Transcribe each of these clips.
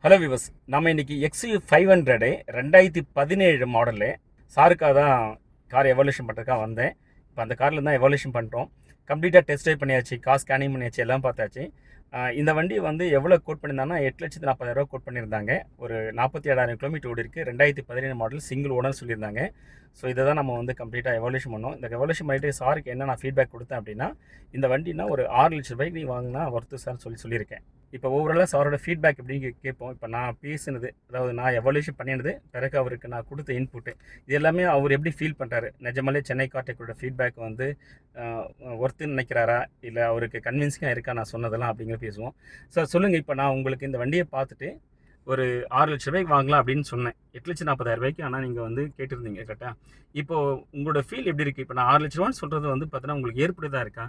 Hello விவஸ், நம்ம இன்னைக்கு XU500 2017 model சாருக்காக தான் கார் எவல்யூஷன் பண்ணுறதுக்காக வந்தேன். இப்போ அந்த காரில் தான் எவல்யூஷன் பண்ணுறோம். கம்ப்ளீட்டாக டெஸ்ட் ட்ரைவ் பண்ணியாச்சு, கார் ஸ்கேனிங் பண்ணியாச்சு, எல்லாம் பார்த்தாச்சு. இந்த வண்டி வந்து எவ்வளோ கோட் பண்ணியிருந்தாங்கன்னா 8,40,000 கோட் பண்ணியிருந்தாங்க. ஒரு 47,000 கிலோமீட்டர் ஓடி இருக்குது. 2017 மாடல் சிங்கிள் ஓனர் சொல்லியிருந்தாங்க. ஸோ இதை தான் நம்ம வந்து கம்ப்ளீட்டாக எவல்யூஷன் பண்ணோம். இந்த எவல்யூஷன் பண்ணிட்டு சாருக்கு என்ன நான் ஃபீட்பேக் கொடுத்தேன் அப்படின்னா, இந்த வண்டினா ஒரு 6 லட்ச ரூபாய்க்கு நீ வாங்கினா ஒர்த்து சார் சொல்லியிருக்கேன். இப்போ ஓவராலாக சாரோட ஃபீட்பேக் எப்படின்னு கேட்போம். இப்போ நான் பேசினது, அதாவது நான் எவல்யூஷன் பண்ணினது, பிறகு அவருக்கு நான் கொடுத்த இன்புட்டு, இது எல்லாமே அவர் எப்படி ஃபீல் பண்ணுறாரு, நிஜமாலே சென்னை கார்டெக்கோட ஃபீட்பேக் வந்து ஒர்த்துன்னு நினைக்கிறாரா, இல்லை அவருக்கு கன்வின்சிங்காக இருக்கா நான் சொன்னதெல்லாம் அப்படிங்கிற பேசுவோம். சார் சொல்லுங்கள், இப்போ நான் உங்களுக்கு இந்த வண்டியை பார்த்துட்டு ஒரு 6 லட்ச ரூபாய்க்கு வாங்கலாம் அப்படின்னு சொன்னேன். 8,40,000 ரூபாய்க்கு. ஆனால் நீங்கள் வந்து கேட்டிருந்தீங்க கரெக்டாக. இப்போது உங்களோட ஃபீல் எப்படி இருக்குது? இப்போ நான் 6 லட்ச ரூபான்னு சொல்கிறது வந்து பார்த்தீங்கன்னா உங்களுக்கு ஏற்புடையதாக இருக்கா?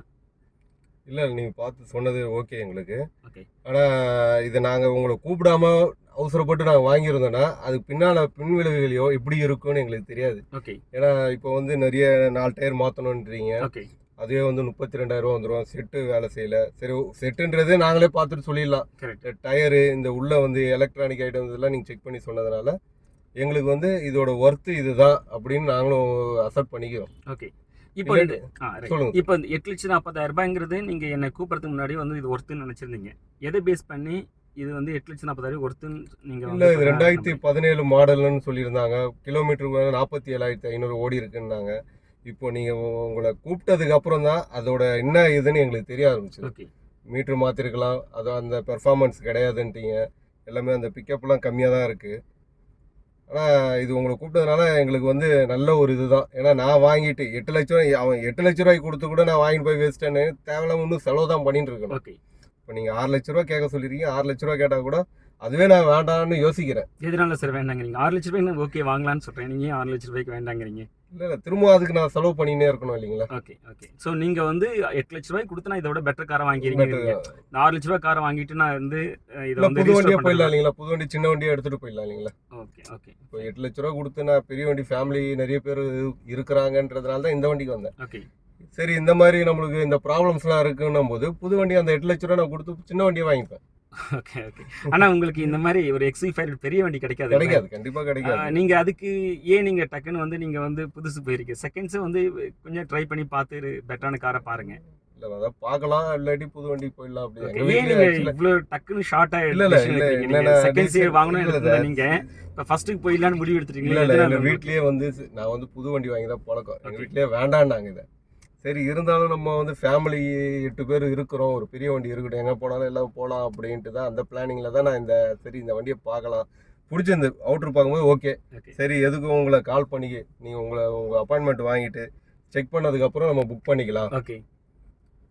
இல்லை, நீங்கள் பார்த்து சொன்னது ஓகே எங்களுக்கு. ஓகே. ஆனால் இதை நாங்கள் உங்களை கூப்பிடாம அவசரப்பட்டு நாங்கள் வாங்கியிருந்தோன்னா அதுக்கு பின்னால் பின்விளைவுகளையோ எப்படி இருக்குன்னு எங்களுக்கு தெரியாது. ஓகே. ஏன்னா இப்போ வந்து நிறைய 4 டயர் மாற்றணுன்றீங்க. ஓகே. அதுவே வந்து 32,000 வந்துடும். செட்டு வேலை செய்யலை. சரி, செட்டுன்றது நாங்களே பார்த்துட்டு சொல்லிடலாம். டயரு இந்த உள்ளே வந்து எலக்ட்ரானிக் ஐட்டம்ஸ் எல்லாம் நீங்கள் செக் பண்ணி சொன்னதுனால எங்களுக்கு வந்து இதோட ஒர்த்து இதுதான் அப்படின்னு நாங்களும் அக்செப்ட் பண்ணிக்கிறோம். ஓகே. இப்போ சொல்லுங்க. இப்போ 8,40,000 ரூபாய்ங்கிறது நீங்கள் என்னை கூப்பிட்றதுக்கு முன்னாடி வந்து இது ஒர்த்துன்னு நினச்சிருந்தீங்க. எதை பேஸ் பண்ணி இது வந்து 8,40,000 ஒர்த்துன்னு நீங்கள்? இல்லை, இது 2017 மாடல்னு சொல்லியிருந்தாங்க. கிலோமீட்டருக்கு 47,500 ஓடி இருக்குன்னாங்க. இப்போ நீங்கள் உங்களை கூப்பிட்டதுக்கு அப்புறம் தான் அதோட என்ன இதுன்னு எங்களுக்கு தெரிய ஆரம்பிச்சு. ஓகே. மீட்ரு மாற்றிருக்கலாம், அது அந்த பெர்ஃபார்மன்ஸ் கிடையாதுன்ட்டீங்க. எல்லாமே அந்த பிக்கப்லாம் கம்மியாக தான் இருக்குது. ஆனால் இது உங்களை கூப்பிட்டதுனால எங்களுக்கு வந்து நல்ல ஒரு இது தான். ஏன்னா நான் வாங்கிட்டு 8 லட்ச ரூபாய், அவன் 8 லட்ச ரூபாய்க்கு கொடுத்து கூட நான் வாங்கிட்டு போய் வேஸ்ட்டேன்னு தேவையில்லாம இன்னும் செலவு தான் பண்ணிட்டு இருக்கணும். ஓகே. இப்போ நீங்கள் 6 லட்ச ரூபா கேட்க சொல்லியிருக்கீங்க. 6 லட்ச ரூபா கேட்டால் கூட அதுவே நான் வேண்டாம்னு யோசிக்கிறேன். எதனால சார் வேண்டாங்கிறீங்க? 6 லட்ச ரூபாய் ஓகே வாங்கலான்னு சொல்கிறேன், நீங்கள் 6 லட்ச ரூபாய்க்கு வேண்டாங்கிறீங்க? இல்லை, திரும்ப அதுக்கு நான் செலவு பண்ணினே இருக்கணும் இல்லைங்களா? ஓகே. ஓகே. ஸோ நீங்கள் வந்து 8 லட்ச ரூபாய்க்கு கொடுத்து நான் இதோட பெட்டர் காரை வாங்கிக்கிறீங்க. 6 லட்ச ரூபாய் காரை வாங்கிட்டு நான் வந்து இதை வந்து புது வண்டியாக போயிடலாம் இல்லைங்களா? புது வண்டி சின்ன வண்டியாக எடுத்துகிட்டு போயிடலாம் இல்லைங்களா? ஓகே. ஓகே. இப்போ 8 லட்ச ரூபா கொடுத்து நான் பெரிய வண்டி, ஃபேமிலி நிறைய பேர் இருக்கிறாங்கன்றதுனால தான் இந்த வண்டிக்கு வந்தேன். ஓகே. சரி, இந்த மாதிரி நம்மளுக்கு இந்த ப்ராப்ளம்ஸ்லாம் இருக்குன்னும் போது புது வண்டி அந்த 8 லட்ச ரூபா நான் கொடுத்து சின்ன வண்டியை வாங்கிப்பேன். ஓகே. ஓகே. ஆனால் உங்களுக்கு இந்த மாதிரி ஒரு XU5 பெரிய வண்டி கிடைக்காது. கண்டிப்பாக கிடைக்காது. நீங்கள் அதுக்கு ஏன் நீங்கள் டக்குன்னு வந்து நீங்கள் வந்து புதுசு போயிருக்கீங்க? செகண்ட்ஸு வந்து கொஞ்சம் ட்ரை பண்ணி பார்த்து பெட்டரான காரை பாருங்கள். இல்லை, அதான் பார்க்கலாம், இல்லாட்டி புது வண்டி போயிடலாம். அப்படி ஏன் நீங்கள் இவ்வளோ டக்குன்னு ஷார்ட்டாக செகண்ட்ஸே வாங்கணும்? நீங்கள் இப்போ ஃபர்ஸ்ட்டுக்கு போயிடலான்னு முடிவு எடுத்துட்டீங்களா? இல்லை, எங்கள் வீட்லேயே வந்து நான் வந்து புது வண்டி வாங்கி தான் பழக்கம். எங்கள் வீட்லேயே வேண்டான்னாங்க இதை. சரி, இருந்தாலும் நம்ம வந்து ஃபேமிலி 8 பேர் இருக்கிறோம், ஒரு பெரிய வண்டி இருக்கட்டும், எங்கே போனாலும் எல்லாம் போகலாம் அப்படின்ட்டு தான் அந்த பிளானிங்கில் தான் நான் இந்த வண்டியை பார்க்கலாம் பிடிச்சிருந்து அவுட்ரு பார்க்கும்போது ஓகே. சரி, எதுக்கும் உங்களை கால் பண்ணி நீங்கள் உங்கள் அப்பாயின்மெண்ட் வாங்கிட்டு செக் பண்ணதுக்கப்புறம் நம்ம புக் பண்ணிக்கலாம். ஓகே.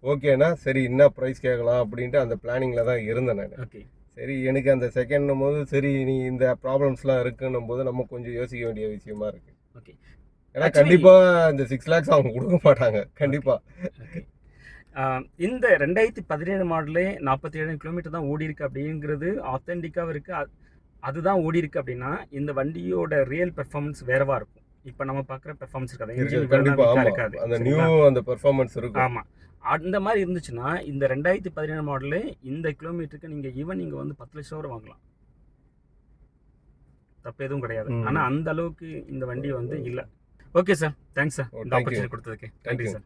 ஓகேண்ணா, சரி என்ன ப்ரைஸ் கேட்கலாம் அப்படின்ட்டு அந்த பிளானிங்கில் தான் இருந்தேன் நான். ஓகே. சரி, எனக்கு அந்த செகண்ட்னும் போது சரி நீ இந்த ப்ராப்ளம்ஸ்லாம் இருக்குன்னும் போது நம்ம கொஞ்சம் யோசிக்க வேண்டிய விஷயமா இருக்குது. ஓகே. ஏன்னா கண்டிப்பாக இந்த 6 lakhs அவங்க கொடுக்க மாட்டாங்க கண்டிப்பாக. இந்த 2017 மாடலே 47 கிலோமீட்டர் தான் ஓடி இருக்கு அப்படிங்கிறது ஆத்தென்டிக்காக இருக்குது. அதுதான் ஓடி இருக்கு அப்படின்னா இந்த வண்டியோட ரியல் பெர்ஃபார்மன்ஸ் வேறவா இருக்கும். இப்போ நம்ம பார்க்குற பெர்ஃபார்மன்ஸ் இருக்காது, இருக்காது, அந்த நியூ அந்த பெர்ஃபார்மன்ஸ் இருக்கும். ஆமாம், அந்த மாதிரி இருந்துச்சுன்னா இந்த 2017 மாடலு இந்த கிலோமீட்டருக்கு நீங்கள் வந்து 10 லட்சம் ரூபா வாங்கலாம், தப்பு எதுவும் கிடையாது. ஆனால் அந்த அளவுக்கு இந்த வண்டி வந்து இல்லை. ஓகே சார், தேங்க்ஸ் சார், இந்த ஆப்பர்ச்சுனிட்டி கொடுத்ததுக்கு. நன்றி சார்.